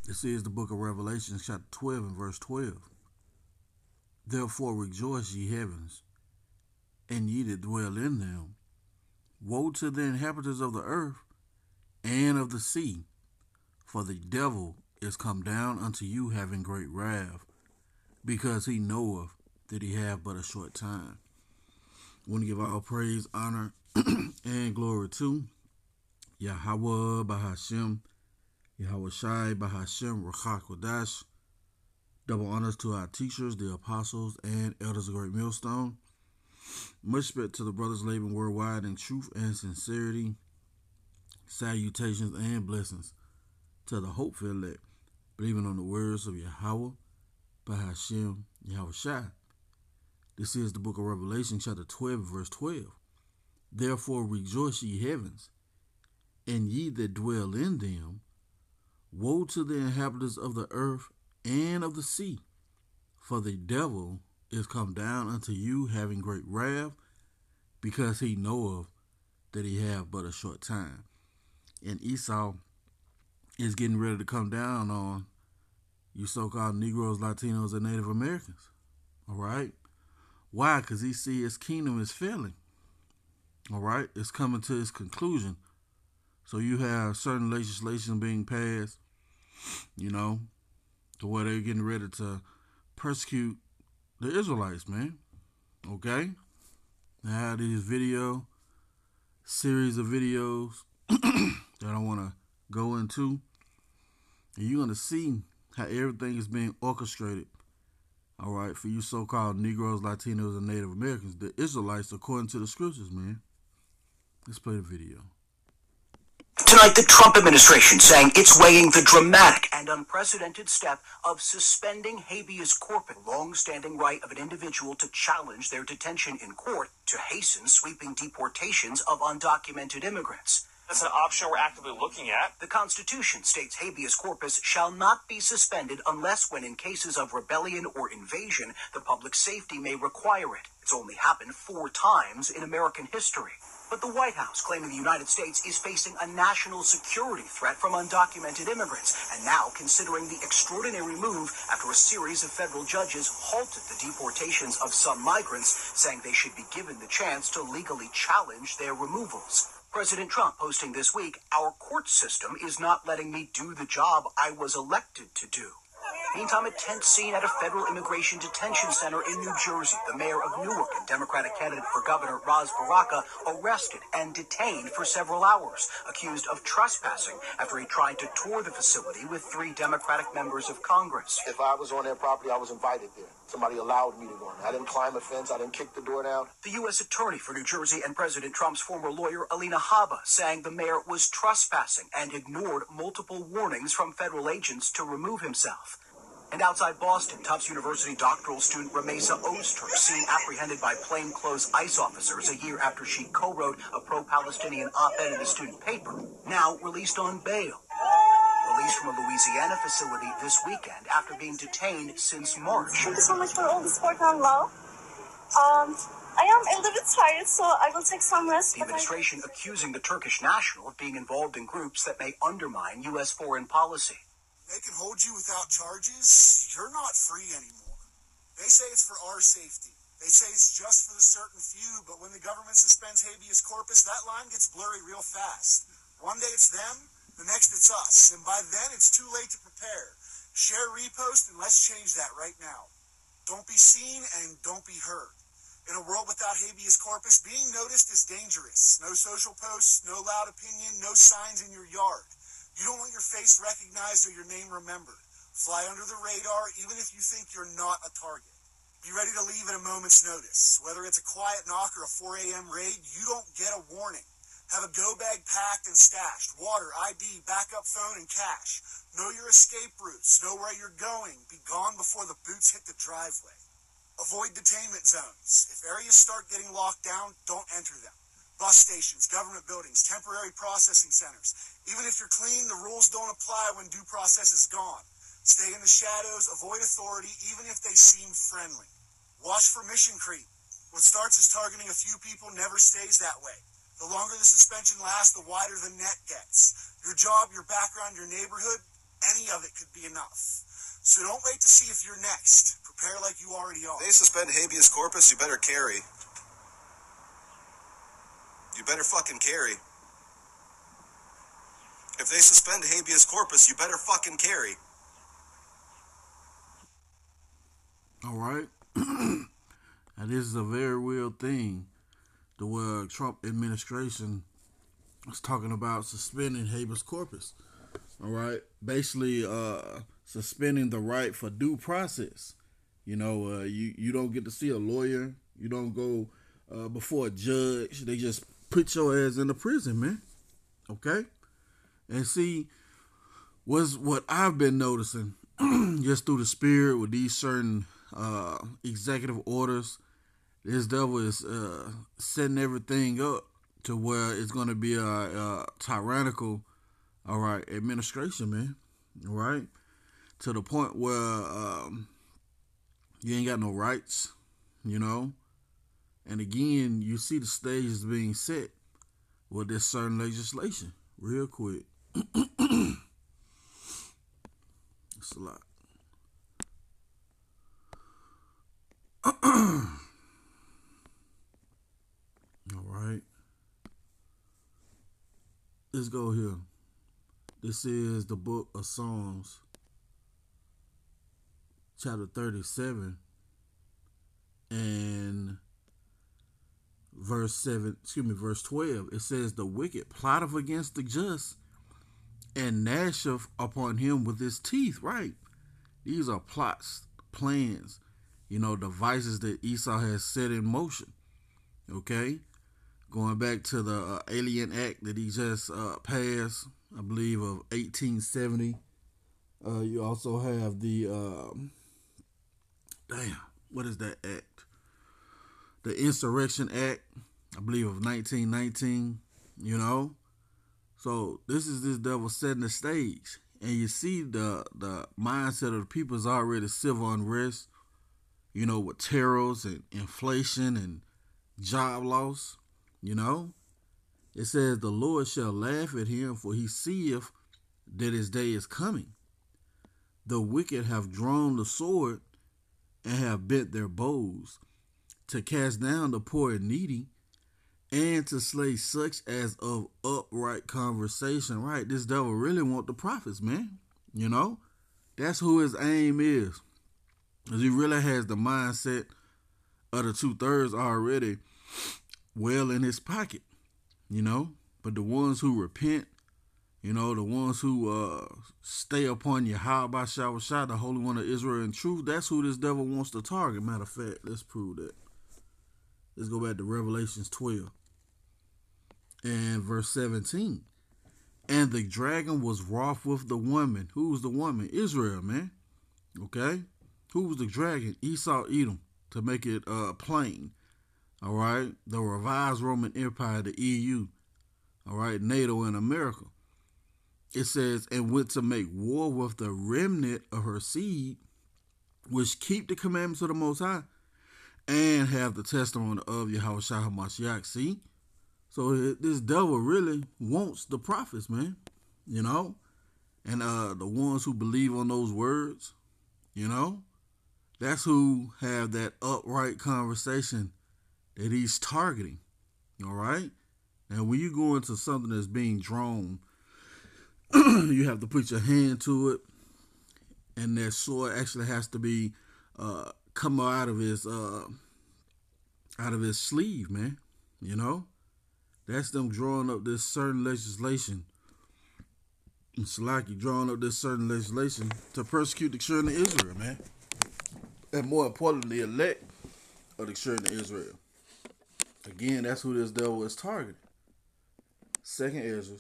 This is the book of Revelation, chapter 12 and verse 12. Therefore rejoice, ye heavens, and ye that dwell in them. Woe to the inhabitants of the earth and of the sea, for the devil is come down unto you having great wrath, because he knoweth that he have but a short time. I want to give all praise, honor, and glory to Yahawah Bahashim, Yahawashi Bahashim, Rawchaa Qadash. Double honors to our teachers, the apostles, and elders of Great Millstone. Much respect to the brothers laboring worldwide in truth and sincerity. Salutations and blessings to the hopeful elect, believing on the words of Yahawah, Bahashim, Yahawashi. This is the book of Revelation, chapter 12, verse 12. Therefore rejoice, ye heavens, and ye that dwell in them. Woe to the inhabitants of the earth and of the sea, for the devil is come down unto you having great wrath, because he knoweth that he have but a short time. And Esau is getting ready to come down on you so-called Negroes, Latinos, and Native Americans. All right? Why? Because he see his kingdom is failing. All right? It's coming to its conclusion. So you have certain legislation being passed, to where they're getting ready to persecute the Israelites, man. Okay? I have these series of videos that I want to go into. And you're going to see how everything is being orchestrated, all right, for you so-called Negroes, Latinos, and Native Americans, the Israelites, according to the scriptures, man. Let's play the video. Tonight, the Trump administration saying it's weighing the dramatic and unprecedented step of suspending habeas corpus, the long-standing right of an individual to challenge their detention in court to hasten sweeping deportations of undocumented immigrants. That's an option we're actively looking at. The Constitution states habeas corpus shall not be suspended unless when in cases of rebellion or invasion, the public safety may require it. It's only happened 4 times in American history. But the White House claiming the United States is facing a national security threat from undocumented immigrants, and now considering the extraordinary move after a series of federal judges halted the deportations of some migrants, saying they should be given the chance to legally challenge their removals. President Trump posting this week, "Our court system is not letting me do the job I was elected to do." Meantime, a tense scene at a federal immigration detention center in New Jersey. The mayor of Newark and Democratic candidate for governor Ras Baraka arrested and detained for several hours, accused of trespassing after he tried to tour the facility with 3 Democratic members of Congress. If I was on their property, I was invited there. Somebody allowed me to go in. I didn't climb a fence. I didn't kick the door down. The U.S. attorney for New Jersey and President Trump's former lawyer, Alina Habba, saying the mayor was trespassing and ignored multiple warnings from federal agents to remove himself. And outside Boston, Tufts University doctoral student Ramesa Oster seen apprehended by plainclothes ICE officers a year after she co-wrote a pro-Palestinian op-ed in the student paper, now released on bail. Released from a Louisiana facility this weekend after being detained since March. Thank you so much for all the support and love. I am a little bit tired, so I will take some rest. The administration accusing the Turkish national of being involved in groups that may undermine U.S. foreign policy. They can hold you without charges. You're not free anymore. They say it's for our safety. They say it's just for the certain few, but when the government suspends habeas corpus, that line gets blurry real fast. One day it's them, the next it's us, and by then it's too late to prepare. Share, repost, and let's change that right now. Don't be seen and don't be heard. In a world without habeas corpus, being noticed is dangerous. No social posts, no loud opinion, no signs in your yard. You don't want your face recognized or your name remembered. Fly under the radar even if you think you're not a target. Be ready to leave at a moment's notice. Whether it's a quiet knock or a 4 a.m. raid, you don't get a warning. Have a go bag packed and stashed. Water, ID, backup phone, and cash. Know your escape routes. Know where you're going. Be gone before the boots hit the driveway. Avoid detainment zones. If areas start getting locked down, don't enter them. Bus stations, government buildings, temporary processing centers. Even if you're clean, the rules don't apply when due process is gone. Stay in the shadows, avoid authority, even if they seem friendly. Watch for mission creep. What starts as targeting a few people never stays that way. The longer the suspension lasts, the wider the net gets. Your job, your background, your neighborhood, Any of it could be enough. So don't wait to see if you're next. Prepare like you already are. They suspend habeas corpus, you better carry. You better fucking carry. If they suspend habeas corpus, you better fucking carry. All right. And this is a very real thing. The Trump administration is talking about suspending habeas corpus. All right. Basically, suspending the right for due process. You know, you don't get to see a lawyer. You don't go before a judge. They just put your ass in the prison, man. Okay? And see, what I've been noticing just through the spirit with these certain executive orders, this devil is setting everything up to where it's going to be a tyrannical, all right, administration, man. All right? To the point where you ain't got no rights, you know? And again, you see the stage is being set with this certain legislation. Real quick. It's a lot. All right. Let's go here. This is the book of Psalms, chapter 37, and verse 12. It says, the wicked plotteth against the just, and gnasheth upon him with his teeth. Right. These are plots, plans, devices that Esau has set in motion. Okay. Going back to the Alien Act that he just passed, I believe, of 1870. You also have the, what is that act? The Insurrection Act, I believe, of 1919, So this is this devil setting the stage. And you see the mindset of the people is already civil unrest, with terrors and inflation and job loss, It says, the Lord shall laugh at him, for he seeth that his day is coming. The wicked have drawn the sword and have bent their bows to cast down the poor and needy, and to slay such as of upright conversation. Right, this devil really want the prophets, man. That's who his aim is. Because he really has the mindset of the 2/3 already well in his pocket, But the ones who repent, the ones who stay upon Yahawashi, the Holy One of Israel in truth, that's who this devil wants to target. Matter of fact, let's prove that. Let's go back to Revelations 12 and verse 17. And the dragon was wroth with the woman. Who was the woman? Israel, man. Okay? Who was the dragon? Esau, Edom, to make it plain. All right? The revised Roman Empire, the EU. All right? NATO and America. It says, and went to make war with the remnant of her seed, which keep the commandments of the Most High, and have the testimony of Yahawashi. See? So this devil really wants the prophets, man. And the ones who believe on those words, that's who have that upright conversation that he's targeting. All right? And when you go into something that's being drawn, you have to put your hand to it, and that sword actually has to be come out of his sleeve, man. That's them drawing up this certain legislation. It's like you drawing up this certain legislation to persecute the children of Israel, man. And more importantly, the elect of the children of Israel. Again, that's who this devil is targeting. Second Ezra,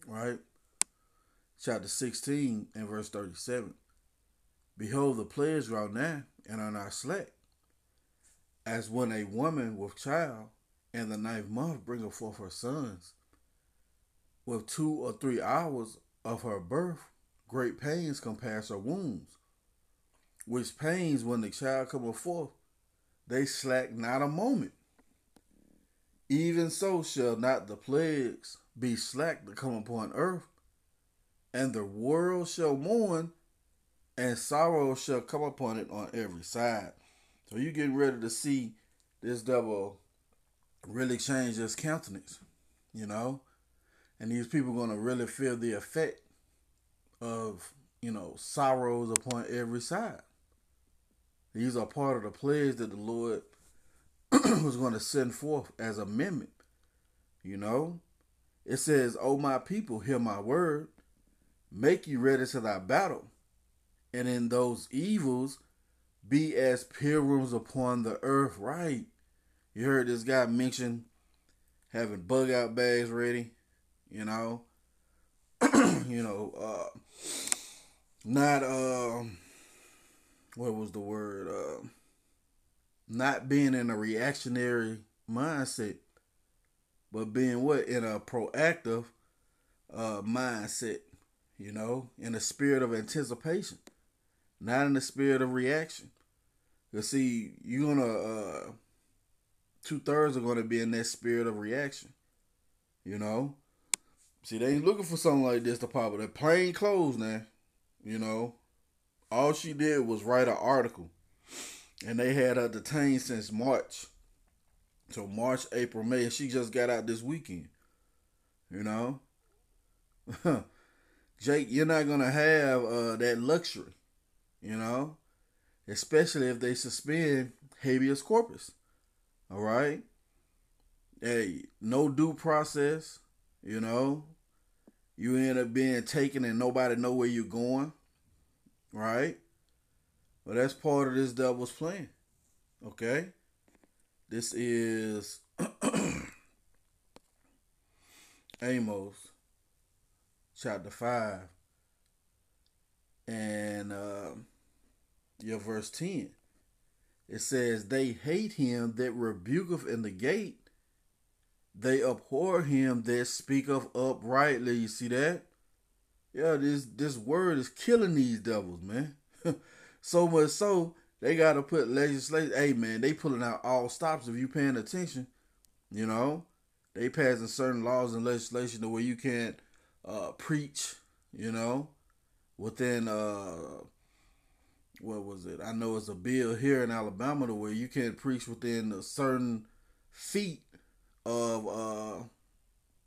right? Chapter 16 and verse 37. Behold, the plagues draw nigh and are not slack, as when a woman with child in the 9th month bringeth forth her sons. With 2 or 3 hours of her birth, great pains compass her wombs, which pains when the child cometh forth, they slack not a moment. Even so shall not the plagues be slack to come upon earth, and the world shall mourn, and sorrow shall come upon it on every side. So you getting ready to see this devil really change his countenance, you know? And these people going to really feel the effect of, sorrows upon every side. These are part of the plagues that the Lord was going to send forth as a amendment, It says, "O my people, hear my word. Make you ready to thy battle. And in those evils, be as pilgrims upon the earth." Right. You heard this guy mention having bug out bags ready, not what was the word? Not being in a reactionary mindset, but being in a proactive mindset, in a spirit of anticipation, not in the spirit of reaction. You see, you're gonna 2/3 are gonna be in that spirit of reaction, See, they ain't looking for something like this to pop up. They're plain clothes now, All she did was write an article, and they had her detained since March. So March, April, May, and she just got out this weekend, Jake, you're not going to have that luxury, especially if they suspend habeas corpus, all right? Hey, no due process, You end up being taken and nobody know where you're going, right? Well, that's part of this devil's plan, okay? This is Amos chapter 5 and verse 10. It says, "They hate him that rebuketh in the gate. They abhor him that speaketh uprightly." You see that? Yeah, this word is killing these devils, man. So much so, they got to put legislation. Hey, man, they pulling out all stops if you paying attention. They passing certain laws and legislation to where you can't preach, within, what was it? I know it's a bill here in Alabama to where you can't preach within a certain feet of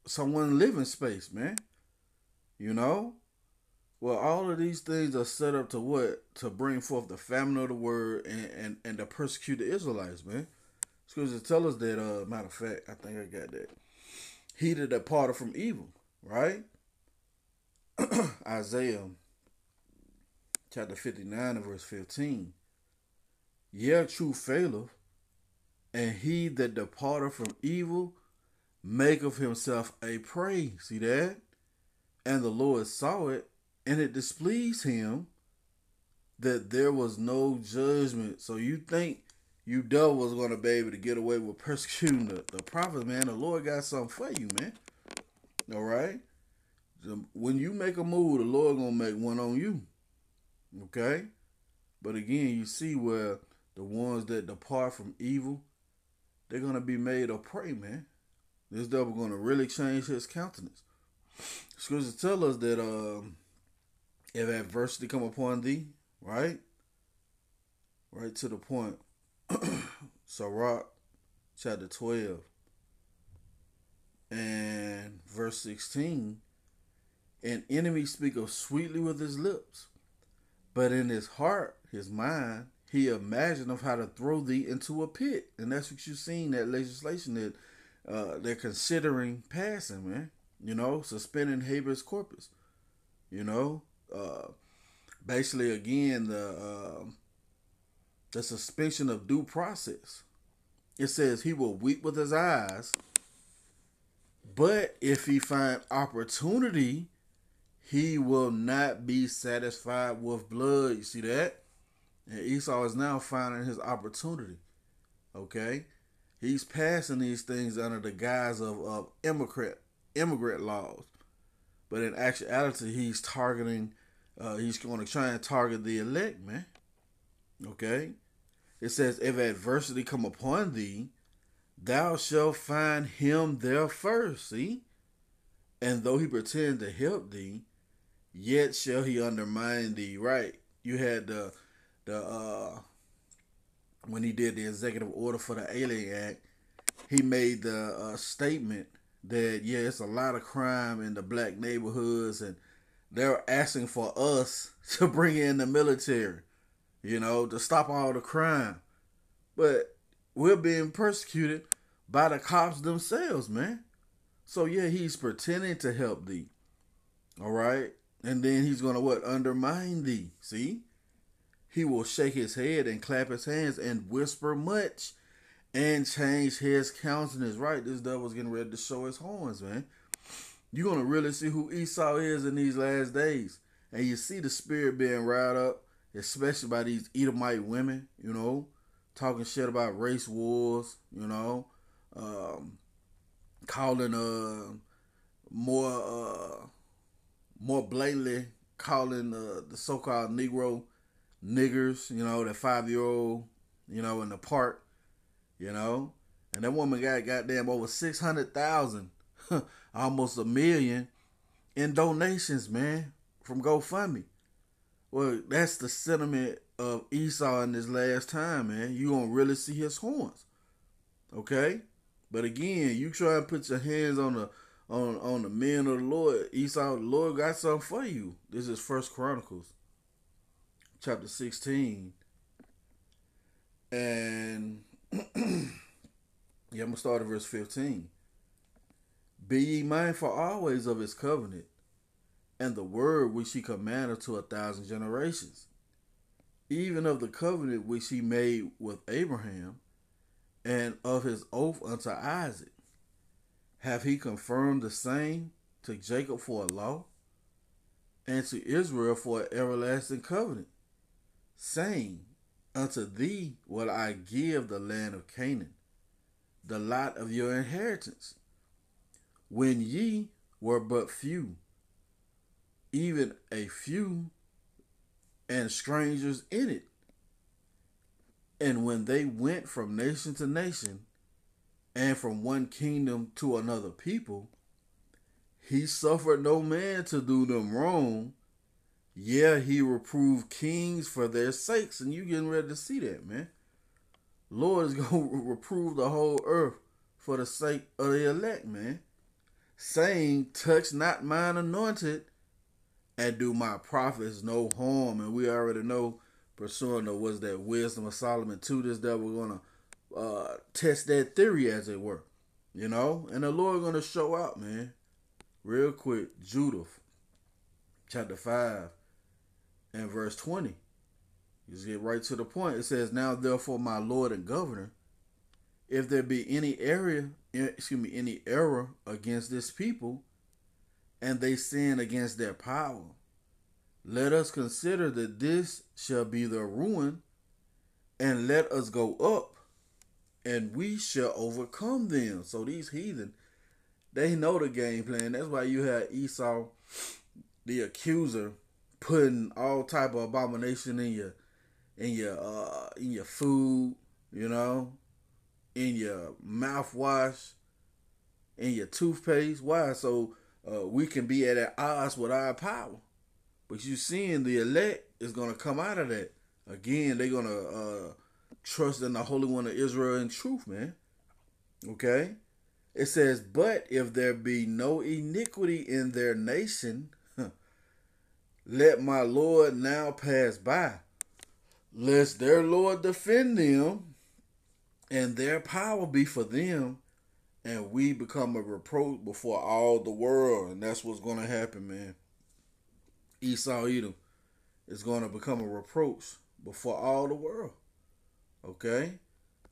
someone living space, man. Well, all of these things are set up to what? To bring forth the famine of the word and to persecute the Israelites, man. Scriptures tell us that, matter of fact, I think I got that. He that departed from evil, right? Isaiah chapter 59 and verse 15. "Yeah, truth faileth, and he that departed from evil maketh himself a prey." See that? "And the Lord saw it, and it displeased him that there was no judgment." So you think you devil was going to be able to get away with persecuting the prophets, man? The Lord got something for you, man. All right? When you make a move, the Lord going to make one on you. Okay? But again, you see where the ones that depart from evil, they're going to be made a prey, man. This devil going to really change his countenance. Scriptures tell us that if adversity come upon thee, right to the point, Rawchaa chapter 12 and verse 16, "An enemy speaketh sweetly with his lips, but in his heart, his mind, he imagineth how to throw thee into a pit." And that's what you've seen, that legislation that they're considering passing, man. Suspending habeas corpus. Basically, again, the suspension of due process. It says he will weep with his eyes, but if he find opportunity, he will not be satisfied with blood. You see that? And Esau is now finding his opportunity. Okay? He's passing these things under the guise of immigrant laws. But in actuality, he's targeting, he's going to try and target the elect, man. Okay? It says, "If adversity come upon thee, thou shalt find him there first." See? "And though he pretend to help thee, yet shall he undermine thee. Right. You had the when he did the executive order for the Alien Act, he made the statement that, yeah, it's a lot of crime in the black neighborhoods, and they're asking for us to bring in the military, to stop all the crime. But we're being persecuted by the cops themselves, man. So, yeah, he's pretending to help thee. All right? And then he's going to what? Undermine thee. See? He will shake his head and clap his hands and whisper much and change his countenance. Right? This devil's getting ready to show his horns, man. You're going to really see who Esau is in these last days. And you see the spirit being riled up, especially by these Edomite women, talking shit about race wars, calling more blatantly calling the so-called Negro niggers, that 5-year-old, in the park, and that woman got goddamn over 600,000, almost 1 million in donations, man, from GoFundMe. Well, that's the sentiment of Esau in this last time, man. You gonna really see his horns, okay? But again, you try and put your hands on the men of the Lord. Esau, the Lord got something for you. This is 1 Chronicles, chapter 16. And I'm going to start at verse 15. Be ye mindful always of his covenant, and the word which he commanded to 1,000 generations, even of the covenant which he made with Abraham, and of his oath unto Isaac. Have he confirmed the same to Jacob for a law, and to Israel for an everlasting covenant, saying, unto thee will I give the land of Canaan, the lot of your inheritance, when ye were but few, even a few, and strangers in it. And when they went from nation to nation, and from one kingdom to another people, he suffered no man to do them wrong. Yeah, he reproved kings for their sakes. And you getting ready to see that, man. Lord is going to reprove the whole earth for the sake of the elect, man. Saying, touch not mine anointed, and do my prophets no harm. And we already know, pursuing the was that wisdom of Solomon 2, this devil going to test that theory, as it were. And the Lord going to show out, man. Real quick, Judah, chapter 5, and verse 20. Just get right to the point. It says, now therefore, my Lord and Governor, if there be any error against this people, and they sin against their power, let us consider that this shall be their ruin, and let us go up, and we shall overcome them. So these heathen, they know the game plan. That's why you had Esau, the accuser, putting all type of abomination in your food, in your mouthwash, in your toothpaste. Why? So we can be at odds with our power. But you seeing the elect is going to come out of that. Again, they're going to trust in the Holy One of Israel in truth, man. Okay? It says, but if there be no iniquity in their nation, let my Lord now pass by, lest their Lord defend them, and their power be for them, and we become a reproach before all the world. And that's what's going to happen, man. Esau Edom is going to become a reproach before all the world. Okay?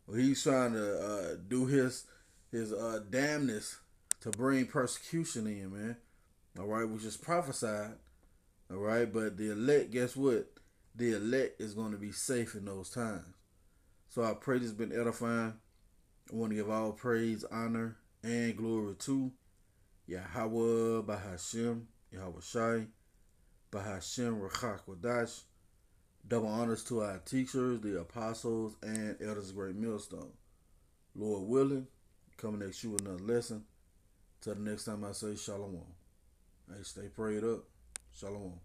Well, he's trying to do his damnness to bring persecution in, man. All right, which is prophesied. All right, but the elect, guess what? The elect is going to be safe in those times. So I pray this has been edifying. I want to give all praise, honor, and glory to Yahawah, Bahashem, Yahawashi, Bahashem, Rawchaa, Qadash. Double honors to our teachers, the apostles, and elders of Great Millstone. Lord willing, coming next you with another lesson. Till the next time I say shalom. Hey, stay prayed up. Shalom.